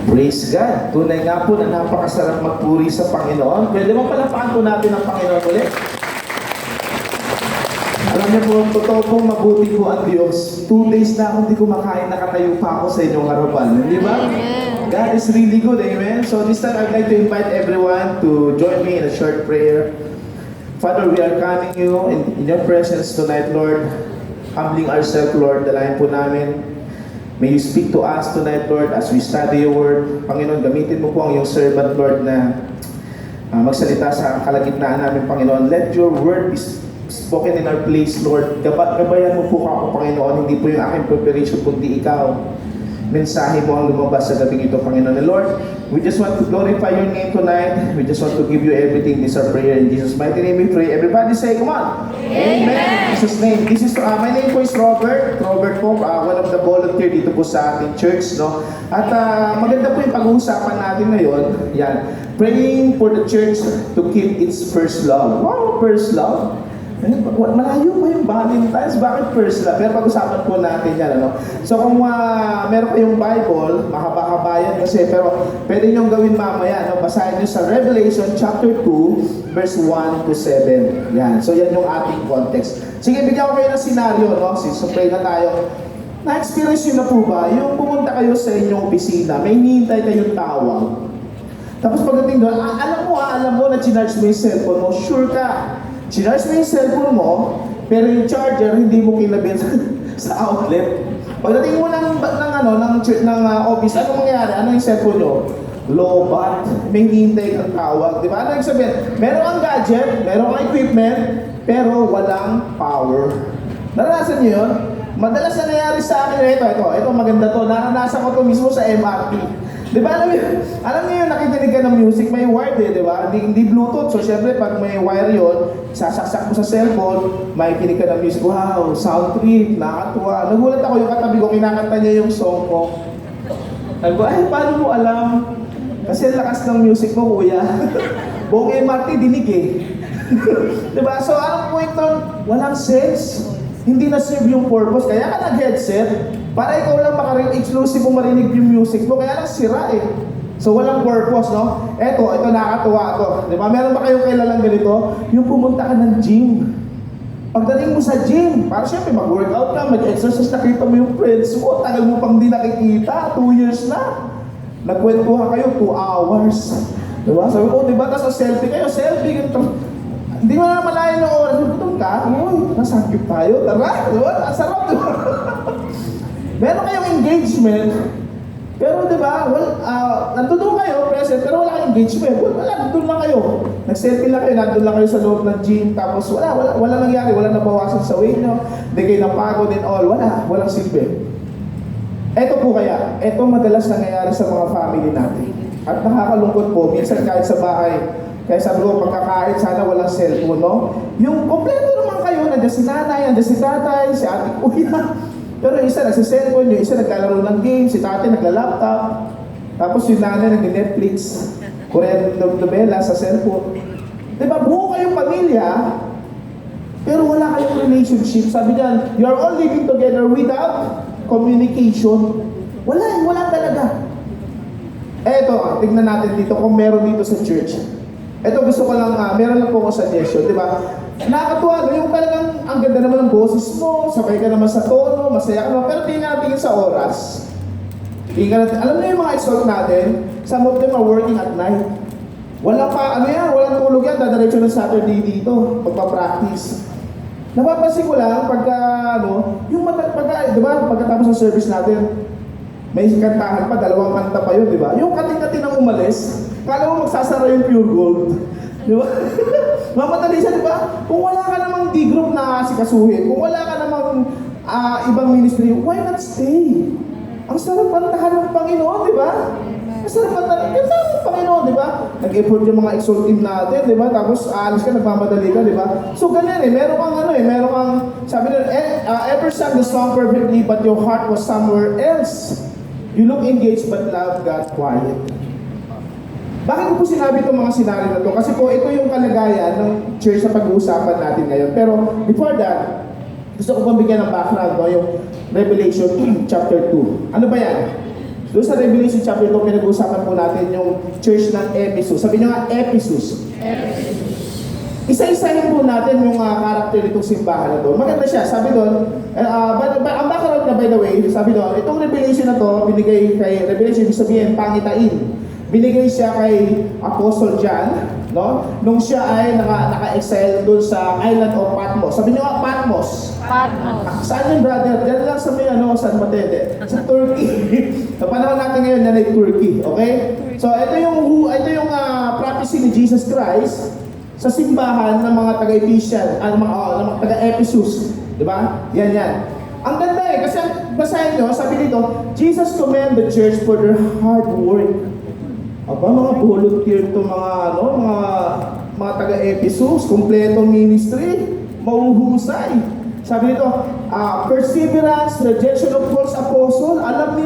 Praise God. Tunay nga po na napakasarap magpuri sa Panginoon. Pwede mo palapakan po natin ang Panginoon ulit. Alam niyo po, totoo po, mabuti po ang Diyos. 2 days na akong hindi kumakain, nakatayo pa ako sa inyong harapan. Di ba? God is really good, amen? So this time, I'd like to invite everyone to join me in a short prayer. Father, we are coming you in your presence tonight, Lord. Humbling ourselves, Lord. Dalayan po namin. May you speak to us tonight, Lord, as we study your word. Panginoon, gamitin mo po ang iyong servant, Lord, na magsalita sa kalagitnaan namin, Panginoon. Let your word be spoken in our place, Lord. Gabayan mo po ako, Panginoon. Hindi po yung aking preparation, kundi ikaw. Mensahe mo ang lumabas sa gabing ito, Panginoon. And Lord, we just want to glorify your name tonight. We just want to give you everything. This is our prayer. In Jesus' mighty name we pray. Everybody say, come on. Amen. In Jesus' name. This is, my name po is Robert. Robert po, one of the volunteer dito po sa ating church, no? At maganda po yung pag-uusapan natin ngayon. Yan. Praying for the church to keep its first love. Wow, first love. Malayo pa yung Valentine's, bakit first love? Pero pag-usapan po natin yan, ano? So kung meron kayong Bible, mahaba-haba yan kasi, pero pwede nyo gawin mamaya, no? Basahin nyo sa Revelation chapter 2, verse 1 to 7. Yan. So yan yung ating context. Sige, bigyan ko kayo ng senaryo, no? So pray na tayo. Na-experience nyo na po ba? Yung pumunta kayo sa inyong opisina, may hinihintay kayong tawag. Tapos pagdating doon, alam mo na chinarge mo yung cellphone mo, sure ka. Chinarge mo yung cellphone mo, pero yung charger hindi mo kinabit sa outlet. Pagdating mo ng office, ano mangyayari? Ano yung cellphone nyo? Low bat, may hintay kang tawag. Di ba? Ano yung sabihin? Meron kang gadget, meron kang equipment, pero walang power. Naranasan nyo yun? Madalas na nangyari sa akin, ito maganda to. Naranasan ko to mismo sa MRT. Di ba, alam niyo yun, nakikinig ka ng music, may wired di ba? Hindi Bluetooth. So, syempre, pag may wire yun, sasaksak mo sa cellphone, makikinig ka ng music. Wow, sound trip, nakakatuwa. Nagulat ako yung katabi ko, kinakanta niya yung song ko. Sabi ko, ay, paano mo alam? Kasi lakas ng music mo, kuya. Buong MRT, dinig eh. Di ba? So, anong point nun? Walang sense. Hindi na-serve yung purpose. Kaya ka nag-headset, para ikaw lang exclusive mo marinig yung music mo, kaya lang sira eh. So walang purpose, no? Ito nakakatuwa to. Di ba? Meron ba kayong kilalang ganito? Yung pumunta ka ng gym. Pagdating mo sa gym, para syempre mag-workout ka, mag-exercise, nakita mo yung friends mo, tagal mo pang di nakikita, 2 years na. Nagkwentuhan kayo, 2 hours. Di ba? Sabi ko, di ba? Tapos selfie kayo, selfie. Hindi mo na malayan ng oras. Gutom ka? Uy, nasakit tayo. Tara, di ba? Ang sarap, di ba? Meron kayong engagement, pero di ba, nandun kayo, present, pero wala kayong engagement. Wala, nandun lang kayo. Nag-selfie lang kayo, nandun lang kayo sa loob ng gym, tapos wala nangyari, wala nabawasan sa weight nyo, hindi kayo napagod and all, walang silbi. Ito po kaya, ito madalas nangyayari sa mga family natin. At nakakalungkot po, minsan kahit sa bahay, kaya sabi ko, pagkakain, sana walang cellphone, no? Yung kompleto naman kayo, nandiyan si nanay, nandiyan si tatay, si ate kuya. Pero yung isa nagsa-cellphone, yung isa naglalaro ng game, si tatay nagla-laptop. Tapos yung nanay nag-Netflix, Korean novela sa cellphone. Diba, buo kayong pamilya, pero wala kayong relationship. Sabi niyan, you're all living together without communication. Wala talaga. Eto, tignan natin dito kung meron dito sa church. Ito gusto ko lang, meron lang po akong suggestion, di ba? Nakakatuwa, yung talagang ang ganda naman ng boses mo, sabay ka naman sa tono, masaya ka naman, pero tingnan natin sa oras. Alam niyo yung mga exalt natin, some of them are working at night. Walang tulog yan, dadiretso ng Saturday dito, magpa-practice. Napapansin ko lang, di ba, pagkatapos ng service natin, may kantahan pa, 2 kanta pa yun, di ba? Yung kating-kating ng umalis, kala mo magsasara yung pure gold. Di ba? Mamadali siya, di ba? Kung wala ka namang D-group na asikasuhin, kung wala ka namang ibang ministry, why not stay? Ang sarap pantahan ng Panginoon, di ba? Ang sarap pantahan ng Panginoon, di ba? Nag-effort yung mga exalt team natin, di ba? Tapos aalis ka, nagmamadali ka, di ba? So ganyan eh, meron kang, sabi nila, ever sang the song perfectly, but your heart was somewhere else. You look engaged, but love got quiet. Bakit ko po sinabi itong mga senaryo na to? Kasi po ito yung kalagayan ng church na pag-uusapan natin ngayon. Pero before that, gusto ko pang bigyan ng background, no? Yung Revelation chapter 2. Ano ba yan? Doon sa Revelation chapter 2, pinag-uusapan po natin yung church ng Ephesus. Sabi nyo nga, Ephesus. Isa-isahin po natin yung karakter nitong simbahan na to. Maganda siya. Sabi doon, ang background na by the way, sabi doon, itong Revelation na to, binigay kay Revelation, ibig sabihin, pangitain. Binigay siya kay Apostle John, no? Nung siya ay naka-exile doon sa island of Patmos. Sabi niyo nga, Patmos. Saan yung brother? Diyan lang sa may San Matete. Sa Turkey. Sa panahon natin ngayon, yan ay Turkey. Okay? So, ito yung prophecy ni Jesus Christ sa simbahan ng mga taga-Ephesian, ng mga taga-Ephesus. Di ba? Yan. Ang ganda kasi basahin nyo, sabi dito, Jesus commend the church for their hard work. Aba, mga volunteer to mga taga-Ephesus, kompletong ministry, mauhusay. Sabi dito, perseverance, rejection of false apostle, alam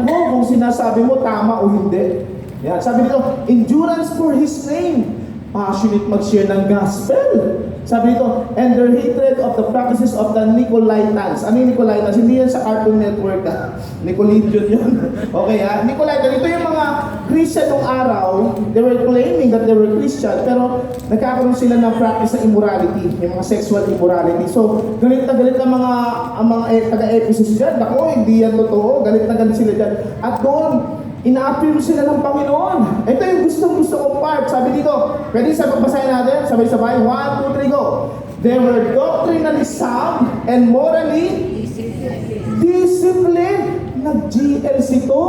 ko kung sinasabi mo tama o hindi. Yan. Sabi dito, endurance for His name, passionate mag-share ng gospel. Sabi dito, and their hatred of the practices of the Nicolaitans. Ano yung Nicolaitans? Hindi yan sa Cartoon Network. Nickelodeon yun. Okay Nicolaitans. Ito yung mga Christian nung araw. They were claiming that they were Christian, pero nagkakaroon sila ng practice ng immorality, yung mga sexual immorality. So, galit na galit ang mga taga-Ephesus dyan. Naku, hindi yan totoo. Galit na galit sila dyan. At doon, ina-appeal sila ng Panginoon. Ito yung gustong-gusto kong part. Sabi dito, pwede basahin natin, sabay-sabay. 1, 2, 3, go. They were doctrinally sound and morally disciplined. Nag-GLC to.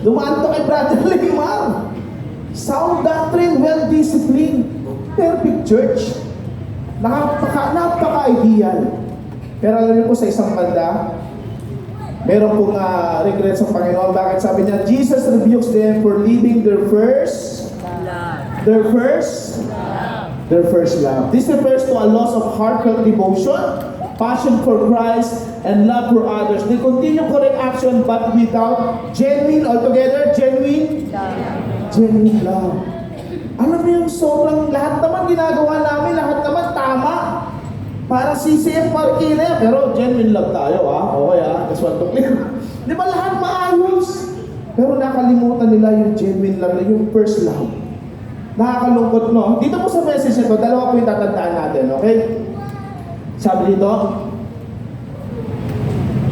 Dumaan to kay Brother Limar. Sound doctrine, well-disciplined. Perfect church. Napaka-ideal. Pero alam niyo po sa isang banda, meron pong regret sa Panginoon. Bakit? Sabi niya, Jesus rebukes them for leaving their first love. This refers to a loss of heartfelt devotion, passion for Christ, and love for others. They continue correct action but without genuine love. Alam mo yung sobrang lahat naman ginagawa namin, lahat naman tama. Para CCM Marikina, pero genuine love tayo Okay just want to clear. Di ba lahat maayos? Pero nakalimutan nila yung genuine love, yung first love. Nakakalungkot, no? Dito po sa message nito, dalawa po yung tatandaan natin, okay? Sabi dito,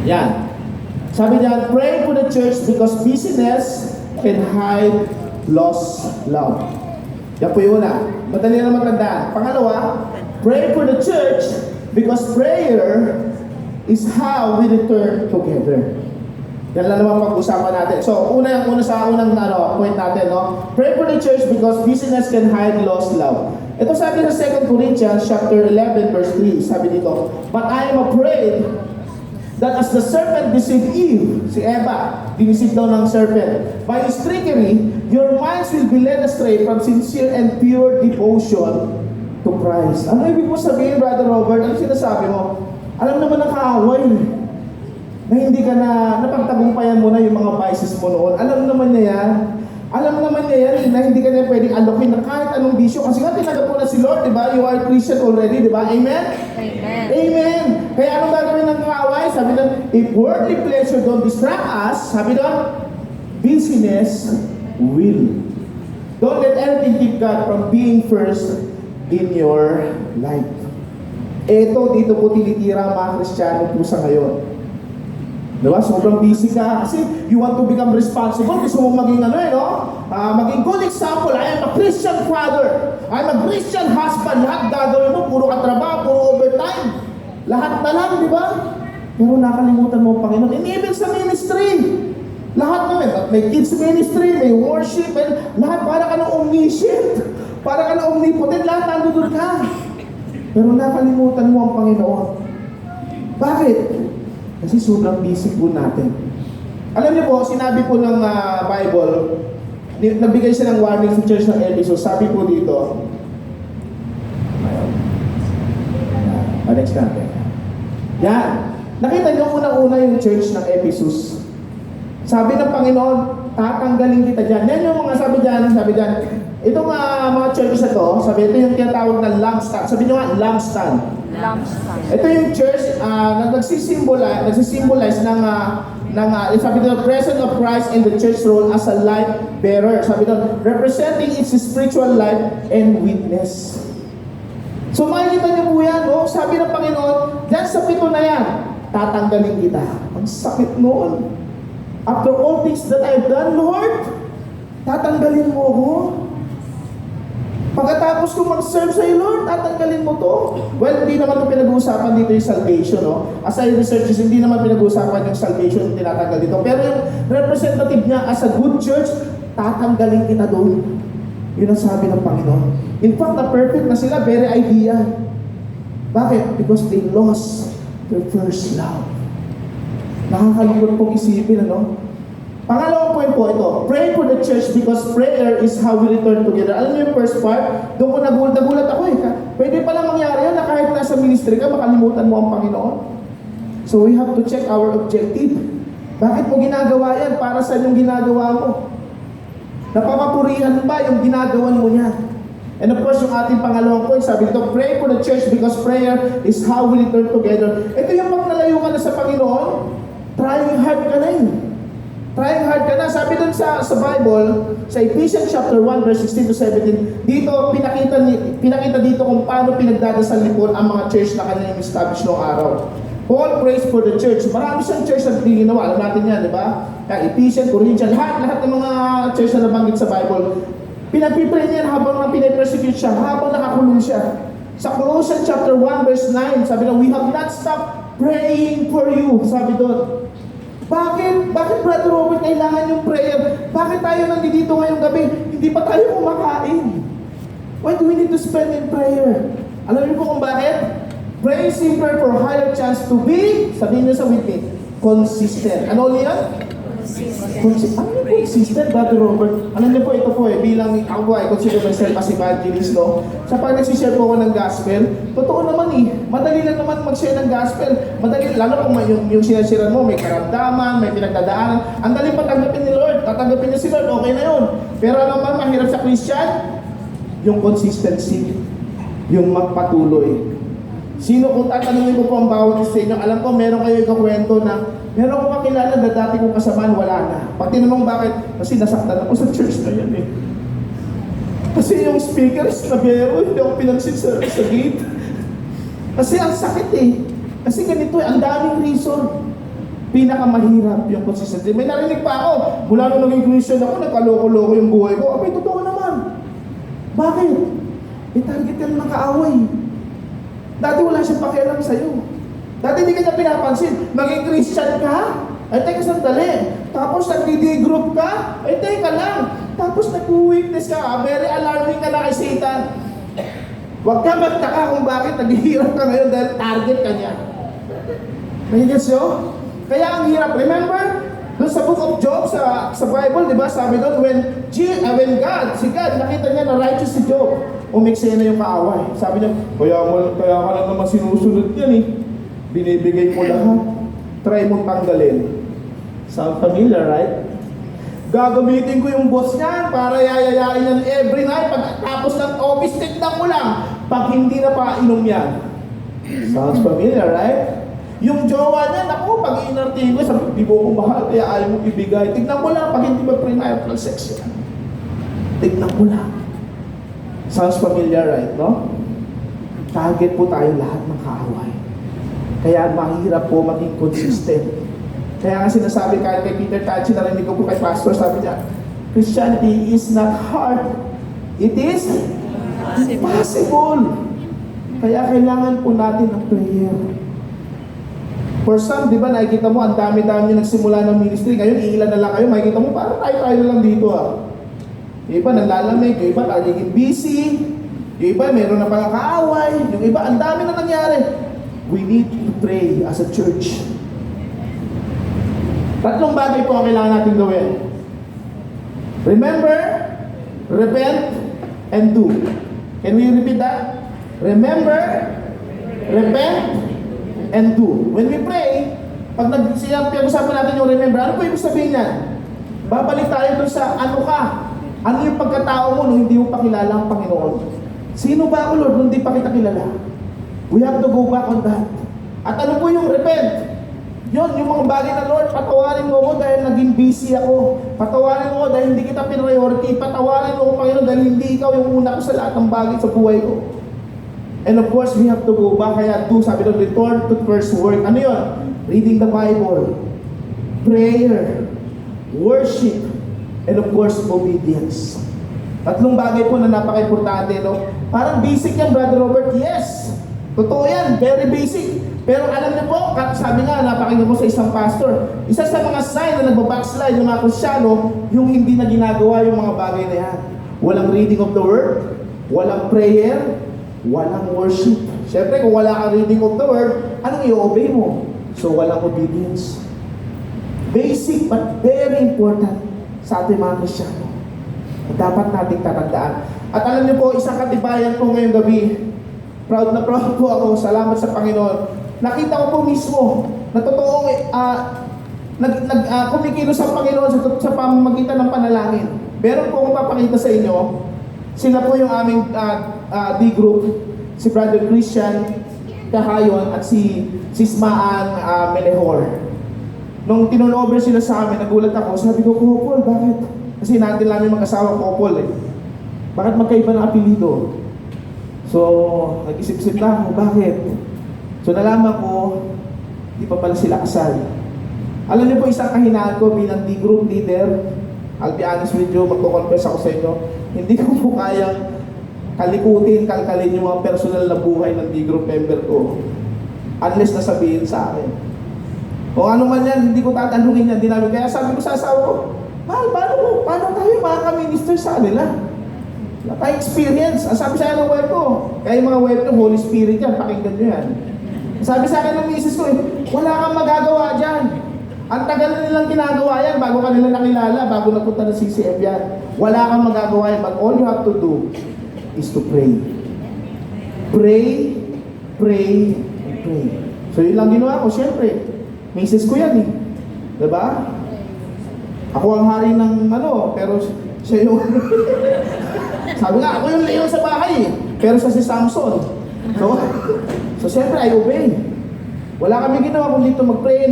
yan. Sabi niya, pray for the church because busyness can hide lost love. Yan po yung una. Madali na matandaan. Pangalawa, pray for the church because prayer is how we return together. Yan lang naman pag-usapan natin. So, una sa unang point natin, no? Pray for the church because busyness can hide lost love. Ito sabi sa 2 Corinthians chapter 11 verse 3. Sabi dito, but I am afraid that as the serpent deceived Eve, si Eva, dinisip daw ng serpent, by his trickery, your minds will be led astray from sincere and pure devotion to Christ. Ano ibig mo sabihin, Brother Robert? Ano sinasabi mo? Alam naman ng kaaway na hindi ka napagtagumpayan mo na yung mga vices mo noon. Alam naman niya yan. Alam naman niya yan na hindi ka na pwedeng alokin na kahit anong bisyo. Kasi nga tinagap mo na si Lord, di ba? You are Christian already, di ba? Amen? Amen. Kaya anong gagawin ng kaaway? Sabi doon, if worldly pleasure don't distract us, sabi doon, busyness will. Don't let anything keep God from being first in your life. Dito po tinitira ang mga Kristiyano po sa ngayon. Diba? Sobrang busy ka kasi you want to become responsible. Gusto mo maging maging good example. I am a Christian father. I am a Christian husband. Lahat gagawin mo, puro katrabaho, puro overtime. Lahat na lang, di ba? Pero nakalimutan mo, Panginoon. And even sa ministry, lahat naman. May kids ministry, may worship, lahat para ka ng omniscient. Para ka ng omnipotent, lahat nandun ka. Pero nakalimutan mo ang Panginoon. Bakit? Kasi sobrang busy po natin. Alam niyo po, sinabi po ng Bible, nagbigay siya ng warning sa church ng Ephesus. Sabi po dito, next natin. Yan. Nakita niyo unang-una yung church ng Ephesus. Sabi ng Panginoon, tatanggalin kita dyan. Yan yung mga sabi dyan, Itong mga churches na to, sabi ito yung tinatawag na lampstand. Sabi nyo nga, lampstand. Lampstand. Ito yung church na nagsisimbolize ng sabi doon, presence of Christ in the church role as a light bearer. Sabi doon, representing its spiritual life and witness. So makikita niyo po yan, no? Sabi ng Panginoon, dyan sa pito na yan, tatanggalin kita. Ang sakit noon. After all things that I've done, Lord, tatanggalin mo ako. Pagkatapos ko mag-serve sa iyo, Lord, tatanggalin mo to. Well, hindi naman ito pinag-uusapan dito yung salvation, no? As I research, hindi naman pinag-uusapan yung salvation yung tinatanggal dito. Pero yung representative niya as a good church, tatanggalin kita doon. Yun ang sabi ng Panginoon. In fact, na-perfect na sila, very idea. Bakit? Because they lost their first love. Nakakalungkot pong isipin, ano? Pangalawang point po ito, pray for the church because prayer is how we return together. Alam niyo yung first part, doon ko nagulat ako eh. Pwede pala mangyari yun na kahit nasa ministry ka, makalimutan mo ang Panginoon. So we have to check our objective. Bakit mo ginagawa yan? Para sa yung ginagawa mo? Napapapurihan ba yung ginagawan mo niya? And of course, yung ating pangalawang point, sabi dito, pray for the church because prayer is how we return together. Ito yung pag nalayo ka na sa Panginoon, trying hard ka na yun. Trying hard ka na. Sabi dun sa Bible, sa Ephesians chapter 1, verse 16 to 17, dito, pinakita dito kung paano pinagdadasal ni Paul ang mga church na kanyang establish noong araw. Paul prays for the church. Marami siyang church na ginawa. Alam natin yan, di ba? Ephesians, Corinthians, lahat ng mga church na nabanggit sa Bible. Pinagpipray niya habang pinapersecute siya, habang nakakulong siya. Sa Colossians chapter 1, verse 9, sabi na, we have not stopped praying for you. Sabi doon. Bakit, Brother Robert, kailangan yung prayer? Bakit tayo nandito ngayong gabi? Hindi pa tayo kumakain. Why do we need to spend in prayer? Alam niyo po kung bakit? Pray simpler for higher chance to be, sabihin niyo sa with me, consistent. Ano ulit yan? Ano yung consistent, Brother Robert? Alam niyo po, ito po bilang ako ay consider myself as evangelist, no? Sa pag nagsishare po ako ng gospel, totoo naman madali lang naman mag-share ng gospel. Madali, lalo kung yung sinashare mo, may karamdaman, may pinagdadaanan. Ang dali patanggapin ni Lord, tatanggapin niya si Lord, okay na yun. Pero alam mo, mahirap sa Christian, yung consistency, yung magpatuloy. Sino kung tatanungin ko po ang bawat isa inyo, alam ko meron kayo ikakwento na meron akong kakilala na dati kong kasamaan, wala na. Pag tinanong bakit, kasi nasaktan ako sa church na yan eh. Kasi yung speakers na biyero, hindi ako pinansin sa gate. Kasi ang sakit eh. Kasi ganito ang daming reason. Pinakamahirap yung consistency. May narinig pa ako, mula nung naging Christian ako, nagkaloko-loko yung buhay ko. Abay, totoo naman. Bakit? Target ka ng kaaway. Dati wala siyang pakialam sa'yo. Dati hindi ka niya pinapansin. Maging Christian ka? Ay, teka sandali. Tapos nag-D group ka? Ay, teka lang. Tapos nag-witness ka. Very alarming ka na kay Satan. Huwag ka magtaka kung bakit naghihirap ka ngayon dahil target ka niya. Nagigets nyo? Kaya ang hirap. Remember? Doon sa book of Job, sa Bible, di ba? Sabi doon, when God, nakita niya na righteous si Job, umiksena yung kaaway. Sabi niya, kaya ka lang naman sinusunod yan eh. Binibigay mo lahat. Try mong tanggalin. Sound familiar, right? Gagamitin ko yung boss niyan para yayayain yan every night. Pagkatapos ng office, tignan ko lang. Pag hindi na pa inom yan. Sounds familiar, right? Yung jowa niya, naku, pag inartin ko, sabi, di mo ko mahal, kaya ayaw mong ibigay. Tignan ko lang, pag hindi mag-prenial sex yan. Tignan ko lang. Sounds familiar, right, no? Target po tayo lahat ng kaaway. Kaya mahirap po maging consistent. Kaya nga sinasabi kahit kay Peter Tachi, narinig ko po kay Pastor, sabi niya, Christianity is not hard. It is impossible. Kaya kailangan po natin ng prayer. For some, di ba, nakikita mo, ang dami-dami nagsimula ng ministry. Ngayon, iilan na lang kayo. Makikita mo, parang tayo na lang dito Yung iba, nalalamig. Yung iba, nagiging busy. Yung iba, meron na pang kaaway. Yung iba, ang dami na nangyari. We need to pray as a church. Tatlong bagay po ang kailangan natin gawin. Remember, repent, and do. Can we repeat that? Remember, repent, and do. When we pray, pag pinag-usapan natin yung remember, ano po ibig sabihin yan? Babalik tayo dun sa ano ka. Ano yung pagkatao mo nung hindi mo pa kilala ang Panginoon? Sino ba ako, Lord, nung hindi pa kita kilala? We have to go back on that. At ano po yung repent? Yun, yung mga bagay na, Lord, patawarin mo ako dahil naging busy ako. Patawarin mo ako dahil hindi kita priority. Patawarin mo ako, Panginoon, dahil hindi ikaw yung una ko sa lahat ng bagay sa buhay ko. And of course, we have to go back. Kaya sabi doon, return to first work. Ano yun? Reading the Bible, prayer, worship, and of course, obedience. Tatlong bagay po na napaka-importante, no? Parang basic yan, Brother Robert. Yes! Totoo yan, very basic. Pero alam niyo po, sabi nga, napakinggan ko sa isang pastor, isa sa mga sign na nagbabackslide ng mga Kristyano, yung hindi na ginagawa yung mga bagay na yan. Walang reading of the Word, walang prayer, walang worship. Siyempre, kung wala kang reading of the Word, anong i-obey mo? So, walang obedience. Basic but very important sa ating mga Kristyano. Dapat nating tatandaan. At alam niyo po, isang katibayan ko ngayong gabi, proud na proud po ako, salamat sa Panginoon. Nakita ko po mismo na totoong kumikilos ang Panginoon sa pamamagitan ng panalangin. Meron po akong papakita sa inyo. Sila po yung aming D-group, si Brother Christian Kahayon at si Sismaan Melehor. Nung tinunover sila sa amin, nagulat ako. Sabi ko, Paul, bakit? Kasi natin lang yung mag-asawa ko, Paul eh. Bakit magkaiba ng apelido? So, nag-isip-isip na ako, bakit? So, nalaman ko, di pa pala sila kasal. Alam niyo po, isang kahinaan ko bilang D-group leader, I'll be honest with you, magko-confess ako sa inyo, hindi ko po kayang kalkalin yung mga personal na buhay ng D-group member ko unless nasabihin sa akin. Kung ano man yan, hindi ko tatanungin yan, hindi namin. Kaya sabi ko sa asawa ko, Mahal, paano tayo makaka-minister sa kanila? Wala tayong experience. Ang sabi sa akin ng wife ko, kaya yung mga wife ko, Holy Spirit yan, pakinggan nyo yan. Sabi sa akin ng misis ko, wala kang magagawa dyan. Ang tagal na nilang ginagawa yan bago ka nila nakilala, bago napunta ng CCF yan. Wala kang magagawa yan, but all you have to do is to pray. Pray, pray, and pray. So yun lang ginawa ko, syempre. Misis ko yan eh. Diba? Ako ang hari ng pero siya yung... Sabi nga, ako yung leon sa bahay eh. Pero siya si Samson. So syempre, I obey. Wala kami ginawa kung dito mag-pray.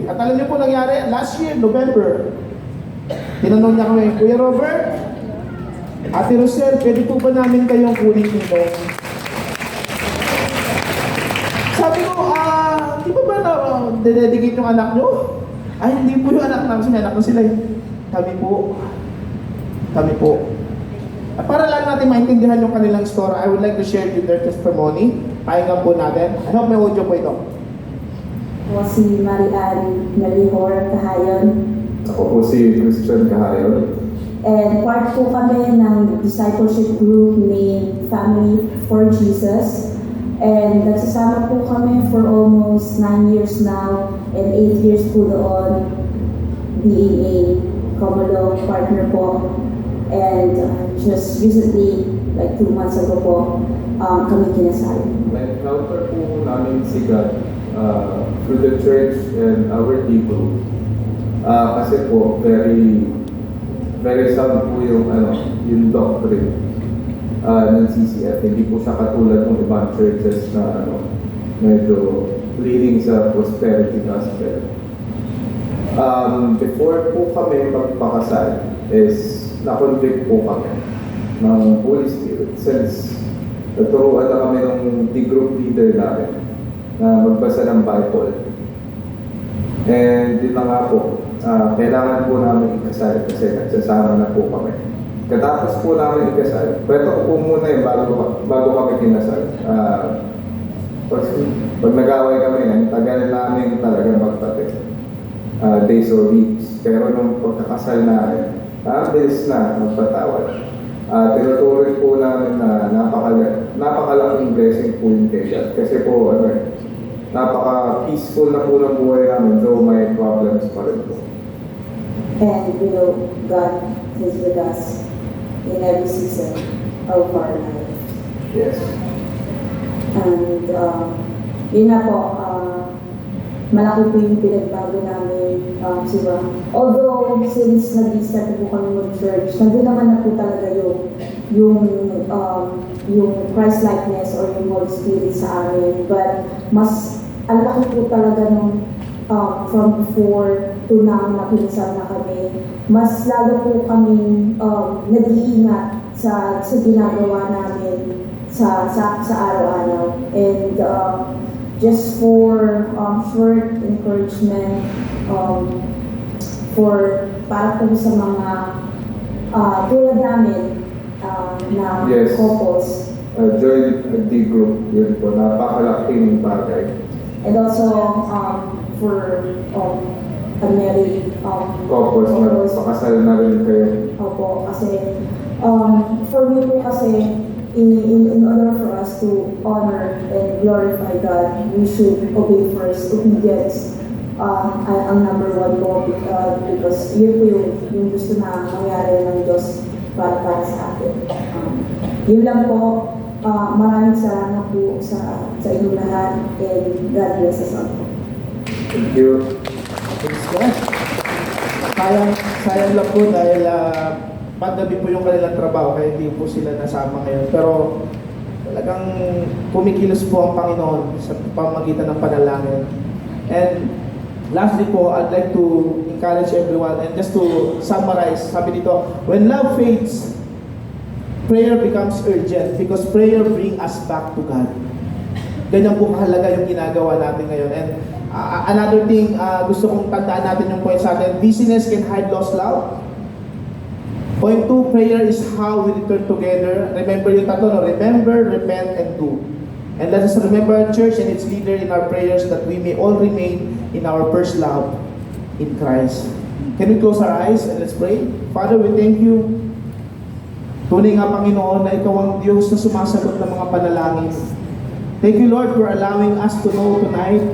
At alam niyo po nangyari, last year, November, tinanong niya kami, Kuya Robert, Ate Rosel, pwede po ba namin kayong kunin dito? Sabi ko, di ba dededicate yung anak niyo? Ay, hindi po yung anak namin, anak na sila eh. Kami po. At para lang natin maintindihan yung kanilang story, I would like to share with their testimony. Pakinggan po natin. I hope may audio po ito. Ako si Marian Melihor Kahayon. Ako po si Christian Kahayon. And part po kami ng discipleship group named Family for Jesus. And nagsasama po kami for almost 9 years now and 8 years po doon being a Comolo partner po. And just recently, like 2 months ago po, kami kinasal. Na-encounter po namin si God through the church and our people. Kasi po, very sound po yung doctrine ng CCF. Hindi po siya katulad ng ibang churches na medyo leading sa prosperity gospel. Before po kami magpakasal is na-convict po kami ng Holy Spirit since naturuan na kami ng group leader namin na magbasa ng Bible. And yun na nga po, kailangan po namin ikasal kasi nagsasama na po kami. Katapos po namin ikasal, kwento ko po muna yung bago kami kinasal. Pag nag-away kami, ang tagal namin talaga magpatid. Days or weeks. Pero nung pagkakasal namin, bilis na magpatawad. Tinutuloy po namin na napakalaking blessing po yung kay God. Kasi po, napaka-peaceful na po ng buhay namin, though may problems pa rin po. And we know God is with us in every season of our life. Yes. And yun na po, malaki po yung pinagbago namin, diba? Although, since nag-start po kami mag-church, nandun naman na po talaga yung Christ-likeness or yung Holy Spirit sa amin. But, mas, ang laki po talaga nung from before to now na pinsan na kami. Mas lalo po kami nag-iingat sa ginagawa namin sa araw-araw. And just for short encouragement para po sa mga tulad namin na Yes. couples. Join D group, yun po, napakalaking bagay. And also for unmarried Couples na pakasal na rin kayo. Opo, kasi for me po kasi in order for us to honor and glorify God, we should obey first. Obedience ang number one po because yun po yung gusto na mangyari ng Diyos para sa atin. Yun lang po. Maraming salamat po sa inyong lahat and God bless us all. Thank you. Praise God. Sayang lang po dahil paggabi po yung kanilang trabaho kaya hindi po sila nasama ngayon. Pero talagang kumikilos po ang Panginoon sa pamagitan ng panalangin. And lastly po, I'd like to encourage everyone and just to summarize, sabi dito, when love fades, prayer becomes urgent because prayer brings us back to God. Ganyan po kahalaga yung ginagawa natin ngayon. And another thing, gusto kong tandaan natin yung point sa atin, busyness can hide lost love. Point 2, prayer is how we return together. Remember yung tatlo, no? Remember, repent, and do. And let us remember our church and its leader in our prayers that we may all remain in our first love in Christ. Can we close our eyes and let's pray? Father, we thank you. Tunay nga, Panginoon, na Ikaw ang Diyos na sumasagot ng mga panalangin. Thank you, Lord, for allowing us to know tonight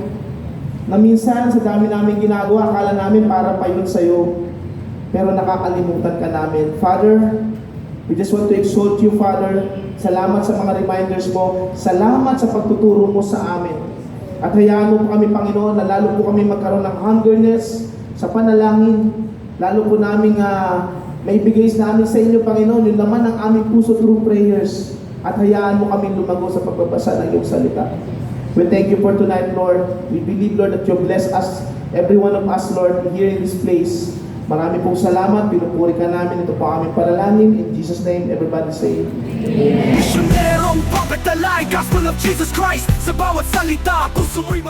na minsan sa dami namin ginagawa, akala namin para pa yun sa'yo. Pero nakakalimutan ka namin. Father, we just want to exalt you, Father. Salamat sa mga reminders mo. Salamat sa pagtuturo mo sa amin. At hayaan mo po kami, Panginoon, na lalo po kami magkaroon ng hungerness sa panalangin. Lalo po namin may bigay namin sa inyo, Panginoon, yun naman ang aming puso through prayers. At hayaan mo kami lumago sa pagbabasa ng iyong salita. We thank you for tonight, Lord. We believe, Lord, that you bless us, every one of us, Lord, here in this place. Marami pong salamat, pinupuri ka namin. Ito po aming panalangin. In Jesus' name, everybody say, Amen. Misyonero ang prophet alay, Gospel of Jesus Christ. Sa bawat salita, puso mo'y